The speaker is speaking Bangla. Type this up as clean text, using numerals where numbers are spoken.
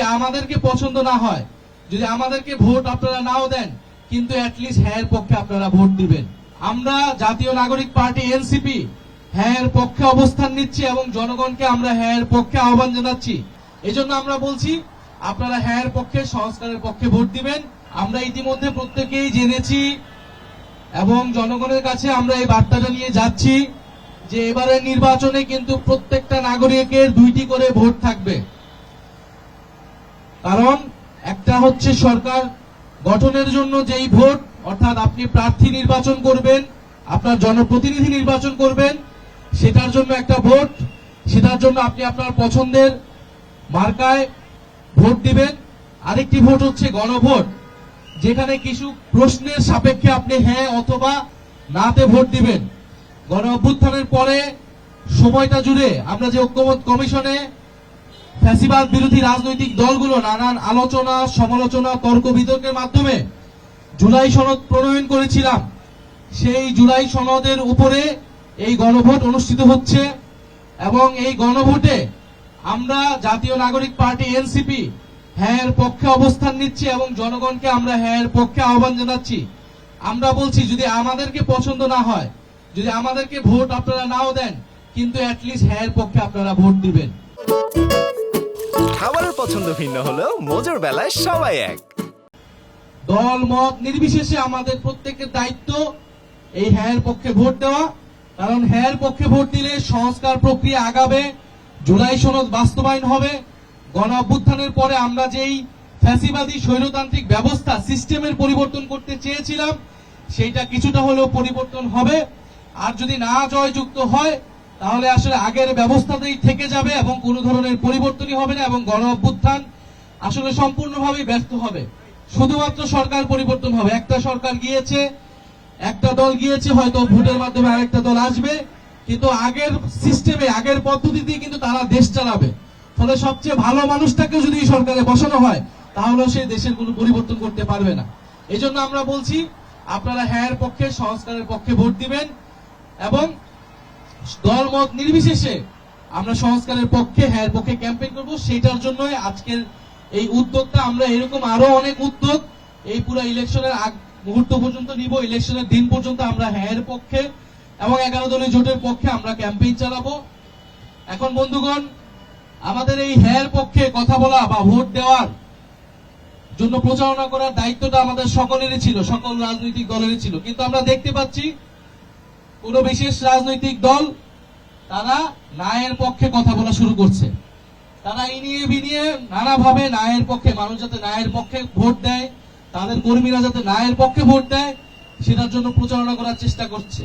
যদি আমাদেরকে পছন্দ না হয়, যদি আমাদেরকে ভোট আপনারা নাও দেন, কিন্তু অ্যাটলিস্ট হ্যাঁ এর পক্ষে আপনারা ভোট দিবেন। আমরা জাতীয় নাগরিক পার্টি এনসিপি হ্যাঁ এর পক্ষে অবস্থান নিচ্ছি এবং জনগণকে আমরা হ্যাঁ এর পক্ষে আহ্বান জানাচ্ছি। এজন্য আমরা বলছি আপনারা হ্যাঁ এর পক্ষে, সংস্কারের পক্ষে ভোট দিবেন। আমরা ইতিমধ্যে প্রত্যেকেই জেনেছি এবং জনগণের কাছে আমরা এই বার্তাটা নিয়ে যাচ্ছি যে এবারের নির্বাচনে কিন্তু প্রত্যেকটা নাগরিকের 2টি করে ভোট থাকবে। কারণ একটা হচ্ছে সরকার গঠনের জন্য যেই ভোট, অর্থাৎ আপনি প্রার্থী নির্বাচন করবেন, আপনার জনপ্রতিনিধি নির্বাচন করবেন, সেটার জন্য একটা ভোট, সেটার জন্য আপনি আপনার পছন্দের মার্কায় ভোট দিবেন। আরেকটি ভোট হচ্ছে গণভোট, যেখানে কিছু প্রশ্নের সাপেক্ষে আপনি হ্যাঁ অথবা নাতে ভোট দিবেন। গণ অভ্যুত্থানের পরে সময়টা জুড়ে আমরা যে ঐক্যমত কমিশনে ফ্যাসিবাদ বিরোধী রাজনৈতিক দলগুলো নানান আলোচনা, সমালোচনা, তর্ক বিতর্কের মাধ্যমে জুলাই সনদ প্রণয়ন করেছিলাম, সেই জুলাই সনদের উপরে এই গণভোট অনুষ্ঠিত হচ্ছে এবং এই গণভোটে আমরা জাতীয় নাগরিক পার্টি এনসিপি হ্যাঁ এর পক্ষে অবস্থান নিচ্ছি এবং জনগণকে আমরা হ্যাঁ এর পক্ষে আহ্বান জানাচ্ছি। আমরা বলছি যদি আমাদেরকে পছন্দ না হয়, যদি আমাদেরকে ভোট আপনারা নাও দেন, কিন্তু অ্যাটলিস্ট হ্যাঁ এর পক্ষে আপনারা ভোট দিবেন। খাবারের পছন্দ ভিন্ন হলেও মজার বেলায় সবাই এক। দল মত নির্বিশেষে আমাদের প্রত্যেকের দায়িত্ব এই হ্যাঁ এর পক্ষে ভোট দেওয়া। কারণ হ্যাঁ এর পক্ষে ভোট দিলে সংস্কার প্রক্রিয়া আগাবে, জুলাই সনদ বাস্তবায়ন হবে। গণ অভ্যুত্থানের পরে আমরা যেই ফ্যাসিবাদী স্বৈরতান্ত্রিক ব্যবস্থা, সিস্টেমের পরিবর্তন করতে চেয়েছিলাম, সেইটা কিছুটা হলেও পরিবর্তন হবে। আর যদি না জয়যুক্ত হয়, তাহলে আসলে আগের ব্যবস্থাতেই থেকে যাবে এবং কোনো ধরনের পরিবর্তনই হবে না এবং গণ অভ্যুত্থান আসলে সম্পূর্ণভাবে ব্যর্থ হবে। শুধুমাত্র সরকার পরিবর্তন হবে। একটা সরকার গিয়েছে, একটা দল গিয়েছে, হয়তো ভোটের মাধ্যমে আরেকটা দল আসবে, কিন্তু আগের সিস্টেমে, আগের পদ্ধতিতে কিন্তু তারা দেশ চালাবে। ফলে সবচেয়ে ভালো মানুষটাকে যদি সরকারে বসানো হয়, তাহলে সেই দেশের কোনো পরিবর্তন করতে পারবে না। এই জন্য আমরা বলছি আপনারা হ্যাঁ এর পক্ষে, সংস্কারের পক্ষে ভোট দিবেন এবং দল মত নির্বিশেষে আমরা সংস্কারের পক্ষে, হ্যাঁ এর পক্ষে ক্যাম্পেইন করব। সেটার জন্য আজকের এই উদ্যোগটা। আমরা এরকম আরো অনেক উদ্যোগ এই পুরো ইলেকশনের আগ মুহূর্ত পর্যন্ত নিব। ইলেকশনের দিন পর্যন্ত আমরা হ্যাঁ এর পক্ষে এবং 11 দলীয় জোটের পক্ষে আমরা ক্যাম্পেইন চালাবো। এখন বন্ধুগণ, আমাদের এই হ্যাঁ এর পক্ষে কথা বলা বা ভোট দেওয়ার জন্য প্রচারণা করার দায়িত্বটা আমাদের সকলেরই ছিল, সকল রাজনৈতিক দলেরই ছিল। কিন্তু আমরা দেখতে পাচ্ছি কোন বিশেষ রাজনৈতিক দল তারা ন্যায়ের পক্ষে কথা বলা শুরু করছে। তারা ইনিয়ে বিনিয়ে নানাভাবে ন্যায়ের পক্ষে, মানুষ যাতে ন্যায়ের পক্ষে ভোট দেয়, তাদের কর্মীরা যাতে ন্যায়ের পক্ষে ভোট দেয়, সেটার জন্য প্রচারণা করার চেষ্টা করছে।